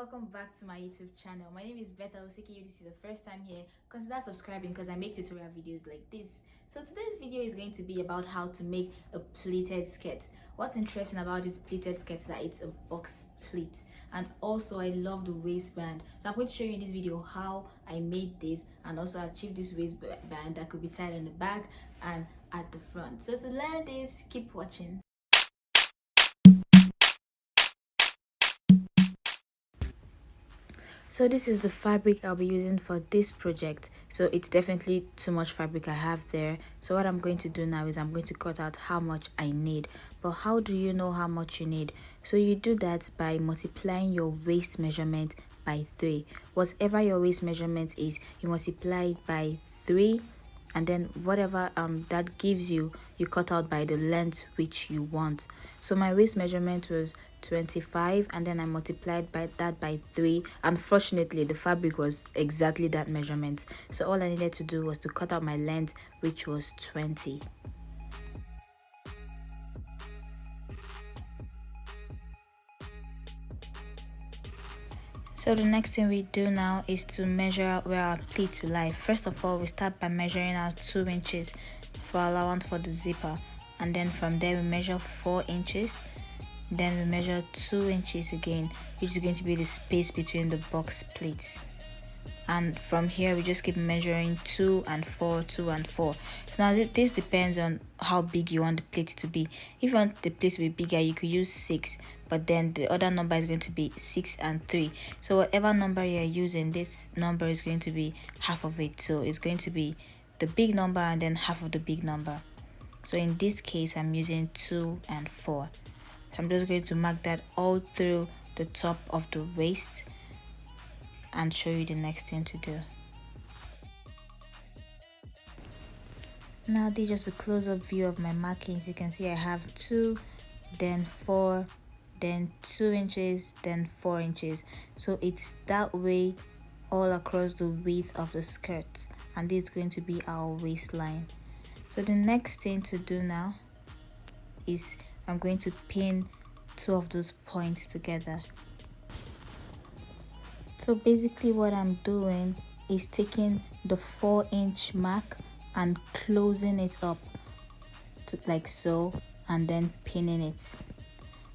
welcome back to my YouTube channel. My name is Beta Osiki. If this is the first time here, consider subscribing because I make tutorial videos like this. So today's video is going to be about how to make a pleated skirt. What's interesting about this pleated skirt is that it's a box pleat, and also I love the waistband. So I'm going to show you in this video how I made this and also achieve this waistband that could be tied on the back and at the front. So to learn this, keep watching. So this is the fabric I'll be using for this project. So it's definitely too much fabric I have there. So what I'm going to do now is I'm going to cut out how much I need. But how do you know how much you need? So you do that by multiplying your waist measurement by 3. Whatever your waist measurement is, you multiply it by 3, and then whatever that gives you, you cut out by the length which you want. So my waist measurement was 25, and then I multiplied by 3. Unfortunately, the fabric was exactly that measurement, so all I needed to do was to cut out my length, which was 20. So the next thing we do now is to measure out where our pleat will lie. First of all, we start by measuring out 2 inches for allowance for the zipper, and then from there we measure 4 inches. Then we measure 2 inches again, which is going to be the space between the box pleats. And from here we just keep measuring 2 and 4, 2 and 4. So now this depends on how big you want the plate to be. If you want the plate to be bigger, you could use 6, but then the other number is going to be 6 and 3. So whatever number you're using, this number is going to be half of it. So it's going to be the big number and then half of the big number. So in this case, I'm using 2 and 4. So I'm just going to mark that all through the top of the waist and show you the next thing to do. Now this is just a close-up view of my markings. You can see I have 2, then 4, then 2 inches, then 4 inches. So it's that way all across the width of the skirt, and this is going to be our waistline. So the next thing to do now is I'm going to pin 2 of those points together. So basically what I'm doing is taking the 4-inch mark and closing it up to like so, and then pinning it.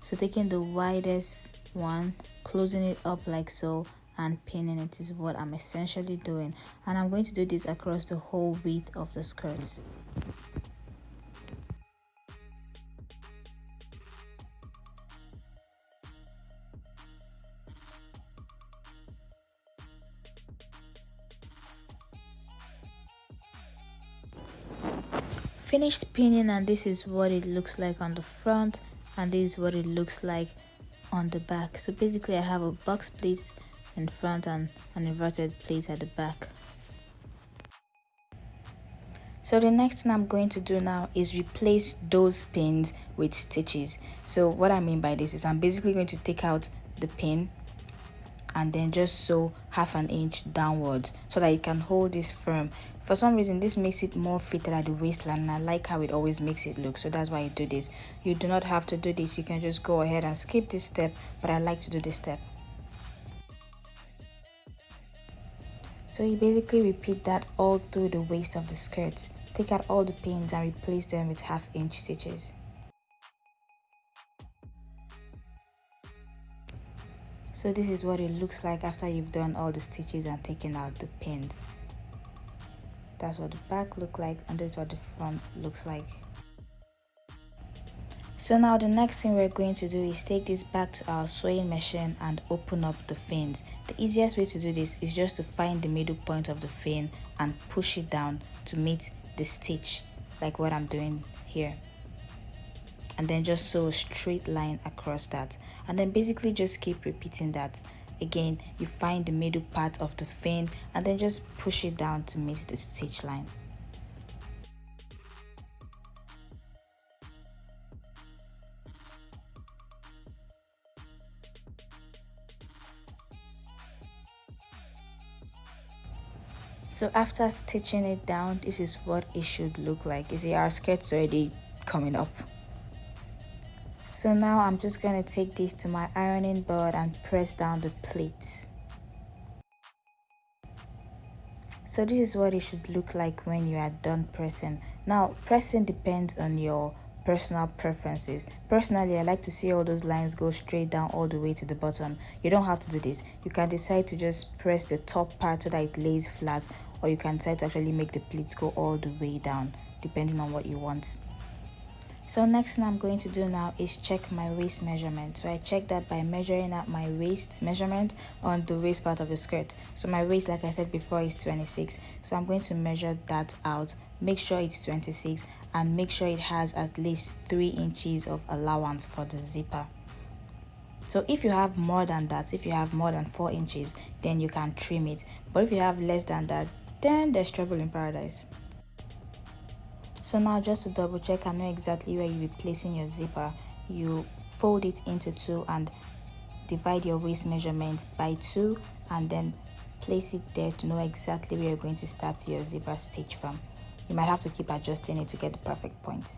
So taking the widest one, closing it up like so, and pinning it is what I'm essentially doing, and I'm going to do this across the whole width of the skirts. Finished pinning, and this is what it looks like on the front, and this is what it looks like on the back. So basically I have a box pleat in front and an inverted pleat at the back. So the next thing I'm going to do now is replace those pins with stitches. So what I mean by this is I'm basically going to take out the pin and then just sew 1/2 inch downwards so that it can hold this firm. For some reason this makes it more fitted at the waistline, and I like how it always makes it look, so that's why I do this. You do not have to do this, you can just go ahead and skip this step, but I like to do this step. So you basically repeat that all through the waist of the skirt. Take out all the pins and replace them with 1/2 inch stitches. So this is what it looks like after you've done all the stitches and taken out the pins. That's what the back looks like, and this is what the front looks like. So now the next thing we're going to do is take this back to our sewing machine and open up the fins. The easiest way to do this is just to find the middle point of the fin and push it down to meet the stitch, like what I'm doing here, and then just sew a straight line across that, and then basically just keep repeating that. Again, you find the middle part of the fin and then just push it down to meet the stitch line. So after stitching it down, this is what it should look like. You see our skirt's already coming up. So now I'm just going to take this to my ironing board and press down the pleats. So this is what it should look like when you are done pressing. Now pressing depends on your personal preferences. Personally, I like to see all those lines go straight down all the way to the bottom. You don't have to do this. You can decide to just press the top part so that it lays flat, or you can decide to actually make the pleats go all the way down depending on what you want. So next thing I'm going to do now is check my waist measurement. So I check that by measuring out my waist measurement on the waist part of the skirt. So my waist, like I said before, is 26. So I'm going to measure that out, make sure it's 26, and make sure it has at least 3 inches of allowance for the zipper. So if you have more than that, if you have more than 4 inches, then you can trim it. But if you have less than that, then there's trouble in paradise. So now, just to double check and know exactly where you'll be placing your zipper, you fold it into 2 and divide your waist measurement by 2, and then place it there to know exactly where you're going to start your zipper stitch from. You might have to keep adjusting it to get the perfect point.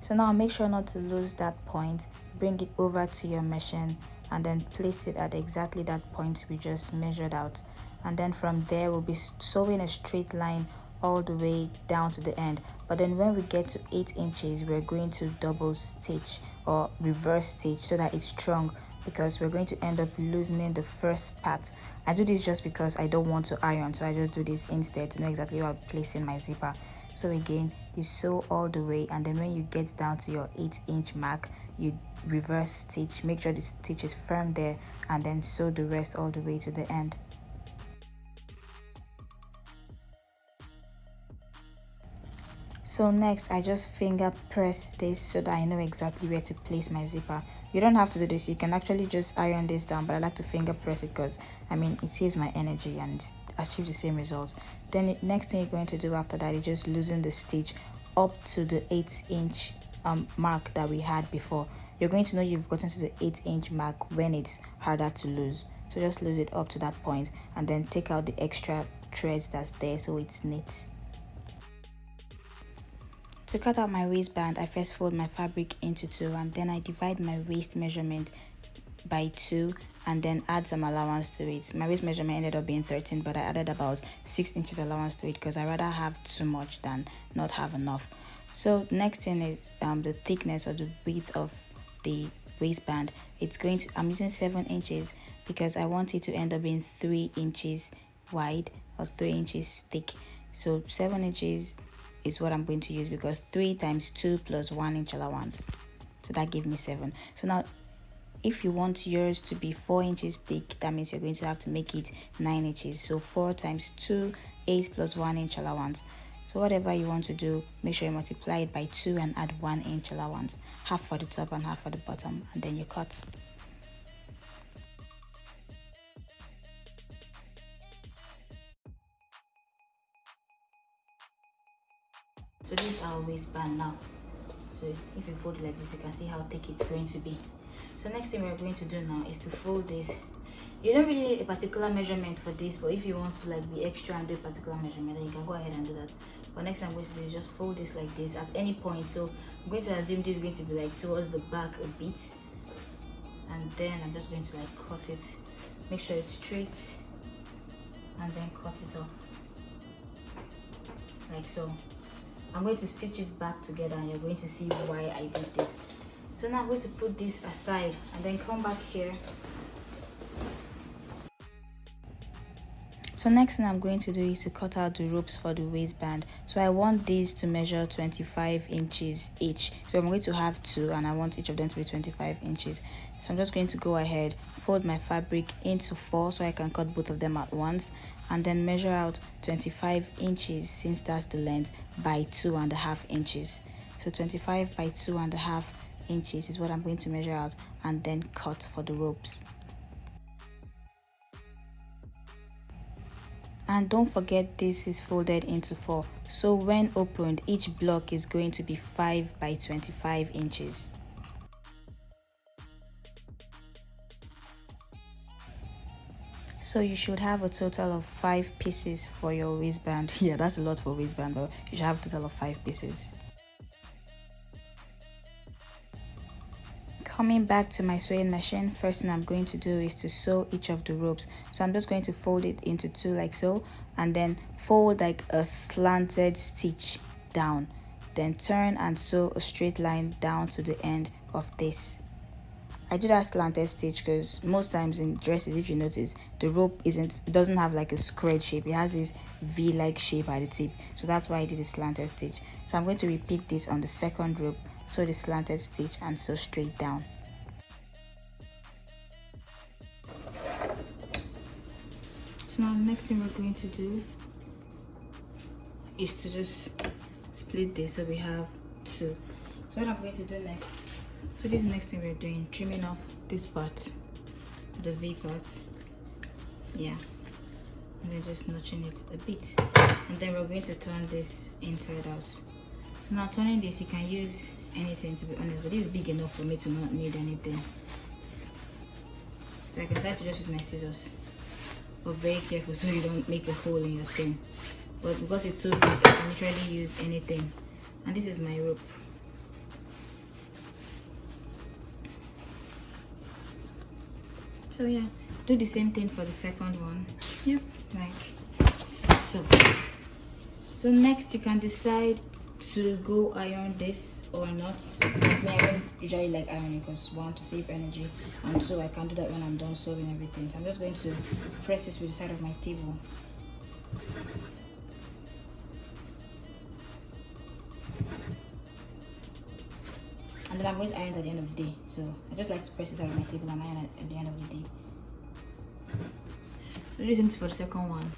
So now make sure not to lose that point. Bring it over to your machine and then place it at exactly that point we just measured out. And then from there we'll be sewing a straight line all the way down to the end. But then when we get to 8 inches, we're going to double stitch or reverse stitch so that it's strong, because we're going to end up loosening the first part. I do this just because I don't want to iron, so I just do this instead to know exactly where I'm placing my zipper. So again, you sew all the way, and then when you get down to your 8-inch mark, you reverse stitch, make sure the stitch is firm there, and then sew the rest all the way to the end. So next, I just finger press this so that I know exactly where to place my zipper. You don't have to do this, you can actually just iron this down, but I like to finger press it because it saves my energy and it achieves the same result. Then the next thing you're going to do after that is just loosen the stitch up to the 8-inch mark that we had before. You're going to know you've gotten to the 8-inch mark when it's harder to lose. So just lose it up to that point and then take out the extra threads that's there so it's neat. To cut out my waistband, I first fold my fabric into 2, and then I divide my waist measurement by 2 and then add some allowance to it. My waist measurement ended up being 13, but I added about 6 inches allowance to it because I rather have too much than not have enough. So next thing is the thickness or the width of the waistband. I'm using 7 inches because I want it to end up being 3 inches wide or 3 inches thick. So 7 inches is what I'm going to use because 3 times 2 plus 1 inch allowance, so that gave me 7. So now if you want yours to be 4 inches thick, that means you're going to have to make it 9 inches. So 4 times 2, 8 plus 1 inch allowance. So whatever you want to do, make sure you multiply it by 2 and add 1 inch allowance, half for the top and half for the bottom, and then you cut. So this is our waistband now. So if you fold it like this, you can see how thick it's going to be. So next thing we're going to do now is to fold this. You don't really need a particular measurement for this, but if you want to be extra and do a particular measurement, then you can go ahead and do that. But next thing I'm going to do is just fold this like this at any point. So I'm going to assume this is going to be towards the back a bit, and then I'm just going to cut it. Make sure it's straight, and then cut it off like so. I'm going to stitch it back together and you're going to see why I did this. So now I'm going to put this aside and then come back here. So next thing I'm going to do is to cut out the ropes for the waistband. So I want these to measure 25 inches each. So I'm going to have 2 and I want each of them to be 25 inches. So I'm just going to go ahead, fold my fabric into 4 so I can cut both of them at once, and then measure out 25 inches, since that's the length, by 2.5 inches. So 25 by 2.5 inches is what I'm going to measure out, and then cut for the ropes. And don't forget this is folded into 4, so when opened each block is going to be 5 by 25 inches. So you should have a total of 5 pieces for your waistband. Yeah, that's a lot for waistband, but you should have a total of 5 pieces. Coming back to my sewing machine, first thing I'm going to do is to sew each of the ropes. So I'm just going to fold it into 2 like so, and then fold like a slanted stitch down, then turn and sew a straight line down to the end of this. I do that slanted stitch because most times in dresses, if you notice, the rope doesn't have like a squared shape. It has this V-like shape at the tip, so that's why I did a slanted stitch. So I'm going to repeat this on the second rope, sew the slanted stitch and sew straight down. So now the next thing we're going to do is to just split this so we have 2. So what I'm going to do next, so this is the next thing we're doing, trimming off this part, the V part, yeah, and then just notching it a bit, and then we're going to turn this inside out. So now turning this, you can use anything to be honest, but this is big enough for me to not need anything, so I can try to just use my scissors, but very careful so you don't make a hole in your thing. But because it's so big, I can literally use anything. And this is my rope. So yeah, do the same thing for the second one. Yep, like so. So next you can decide to go iron this or not. Like me, I don't usually like ironing because 1, to save energy, and 2, I can do that when I'm done sewing everything. So I'm just going to press this with the side of my table. And then I'm going to iron at the end of the day. So I just like to press it out of my table and iron at the end of the day. So this is for the second one.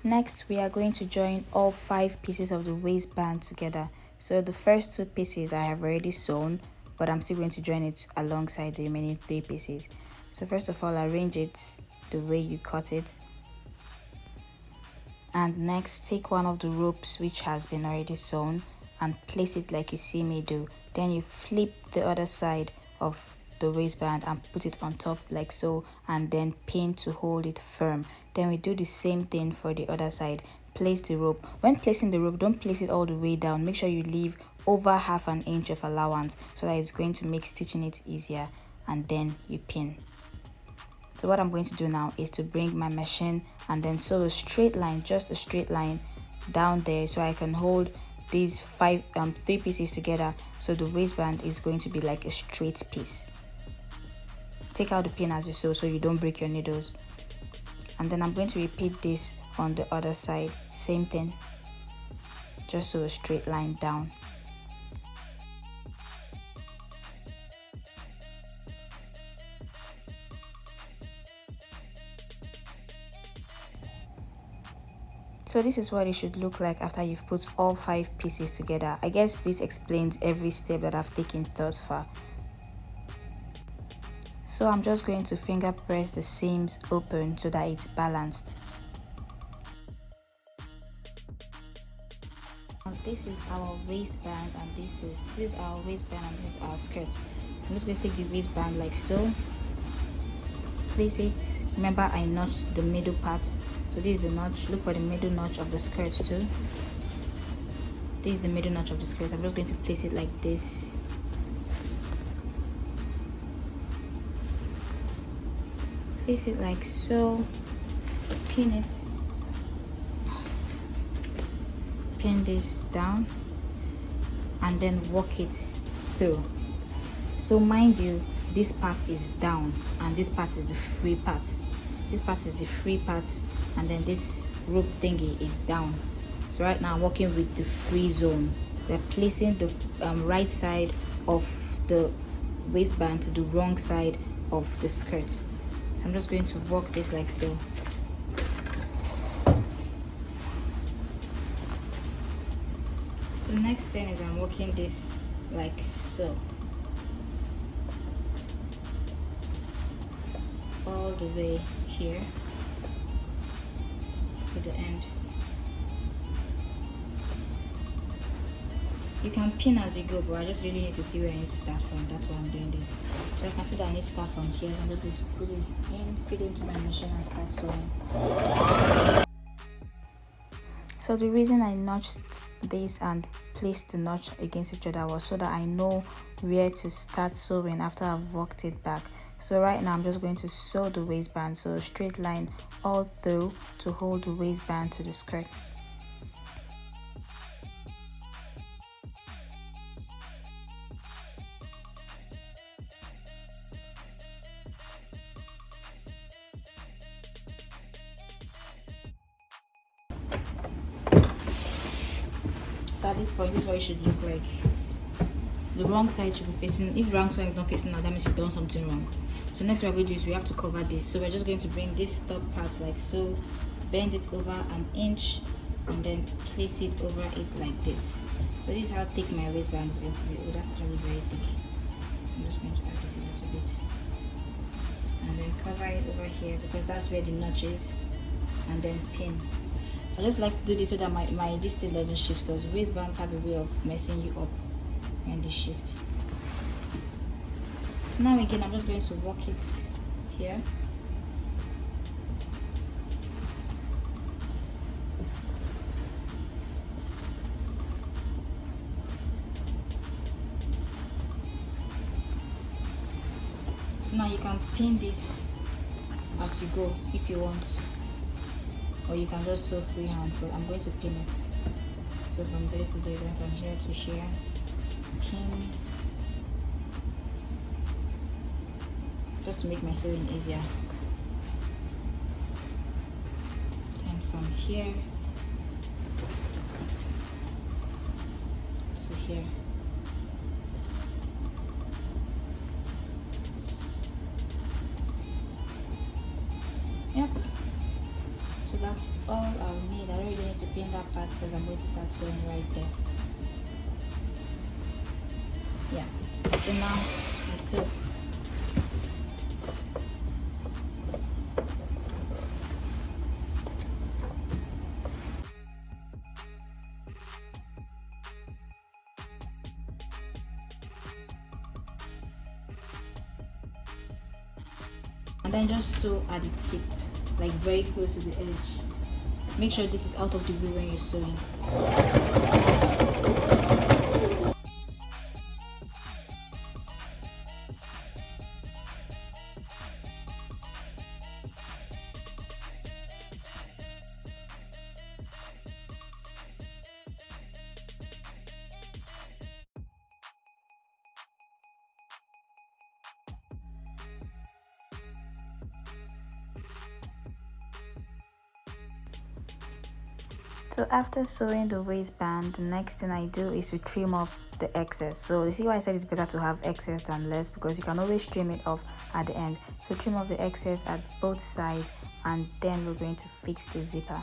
Next, we are going to join all 5 pieces of the waistband together. So the first 2 pieces I have already sewn, but I'm still going to join it alongside the remaining 3 pieces. So first of all, arrange it the way you cut it. And next, take one of the ropes which has been already sewn and place it like you see me do. Then you flip the other side of the waistband and put it on top like so, and then pin to hold it firm. Then we do the same thing for the other side. Place the rope. When placing the rope, don't place it all the way down. Make sure you leave over 1/2 inch of allowance so that it's going to make stitching it easier, and then you pin. So what I'm going to do now is to bring my machine and then sew a straight line, just a straight line down there, so I can hold these 3 pieces together, so the waistband is going to be like a straight piece. Take out the pin as you sew so you don't break your needles. And then I'm going to repeat this on the other side, same thing, just sew a straight line down. So this is what it should look like after you've put all 5 pieces together. I guess this explains every step that I've taken thus far. So I'm just going to finger press the seams open so that it's balanced. Now this is our waistband, and this is our waistband, and this is our skirt. I'm just going to take the waistband like so. Place it. Remember, I notched the middle part. So this is the notch. Look for the middle notch of the skirt too. This is the middle notch of the skirt. I'm just going to place it like this. Place it like so. Pin it. Pin this down and then walk it through. So mind you, this part is down and this part is the free part. This part is the free part, and then this rope thingy is down. So right now I'm working with the free zone. We're placing the right side of the waistband to the wrong side of the skirt. So I'm just going to work this like so. So next thing is I'm working this like so, all the way here to the end. You can pin as you go, but I just really need to see where I need to start from. That's why I'm doing this. So I can see that I need to start from here. So I'm just going to put it in, feed it into my machine and start sewing. So the reason I notched this and placed the notch against each other was so that I know where to start sewing after I've worked it back. So right now I'm just going to sew the waistband, so straight line all through to hold the waistband to the skirt. So at this point, this is what it should look like. The wrong side should be facing. If the wrong side is not facing now, that means you've done something wrong. So next what we're going to do is we have to cover this. So we're just going to bring this top part like so, bend it over an inch, and then place it over it like this. So this is how thick my waistband is going to be. Oh, that's actually very thick. I'm just going to add this a little bit, and then cover it over here because that's where the notch is, and then pin. I just like to do this so that my this thing doesn't shift, because waistbands have a way of messing you up and they shift. So now again I'm just going to work it here. So now you can pin this as you go if you want, or you can just sew freehand, but I'm going to pin it. So from there to there, then from here to here, pin, just to make my sewing easier. And from here to here. Yep. So that's all I'll need. I don't really need to pin that part because I'm going to start sewing right there. Yeah. So now I sew. And then just sew at the tip, like very close to the edge. Make sure this is out of the way when you're sewing. So after sewing the waistband, the next thing I do is to trim off the excess. So you see why I said it's better to have excess than less, because you can always trim it off at the end. So trim off the excess at both sides, and then we're going to fix the zipper.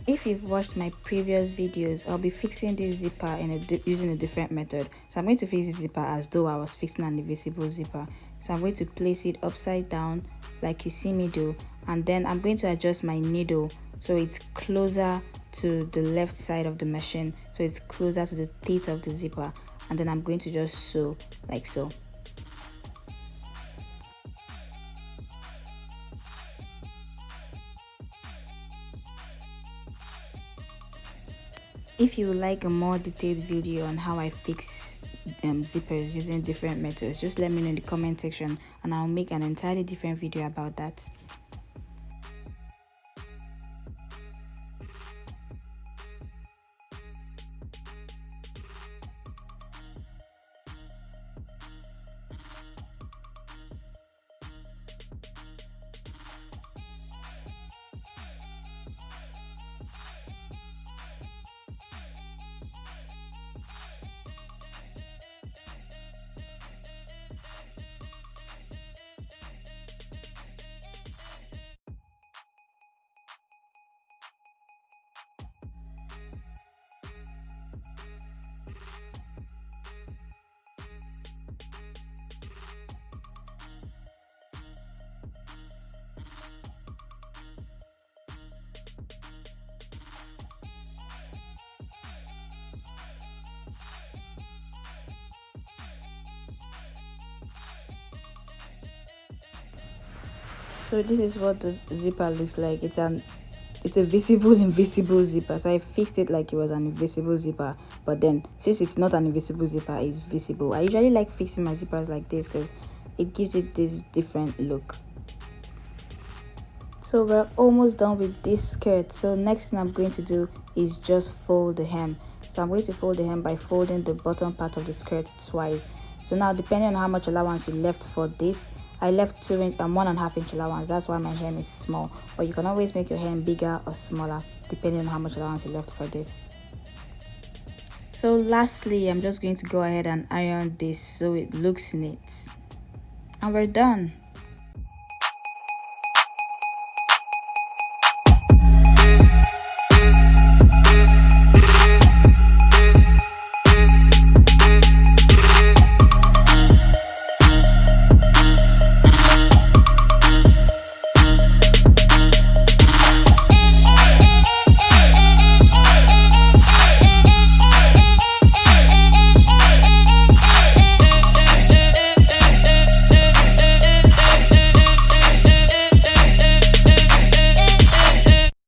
If you've watched my previous videos, I'll be fixing this zipper using a different method. So I'm going to fix the zipper as though I was fixing an invisible zipper. So I'm going to place it upside down like you see me do, and then I'm going to adjust my needle so it's closer to the left side of the machine, so it's closer to the teeth of the zipper, and then I'm going to just sew like so. If you would like a more detailed video on how I fix zippers using different methods, just let me know in the comment section and I'll make an entirely different video about that. So this is what the zipper looks like. It's a visible invisible zipper. So I fixed it like it was an invisible zipper, but then since it's not an invisible zipper, it's visible. I usually like fixing my zippers like this because it gives it this different look. So we're almost done with this skirt. So next thing I'm going to do is just fold the hem. So I'm going to fold the hem by folding the bottom part of the skirt twice. So now, depending on how much allowance you left for this, I left 1.5 inch allowance. That's why my hem is small, but you can always make your hem bigger or smaller depending on how much allowance you left for this. So lastly, I'm just going to go ahead and iron this so it looks neat, and we're done.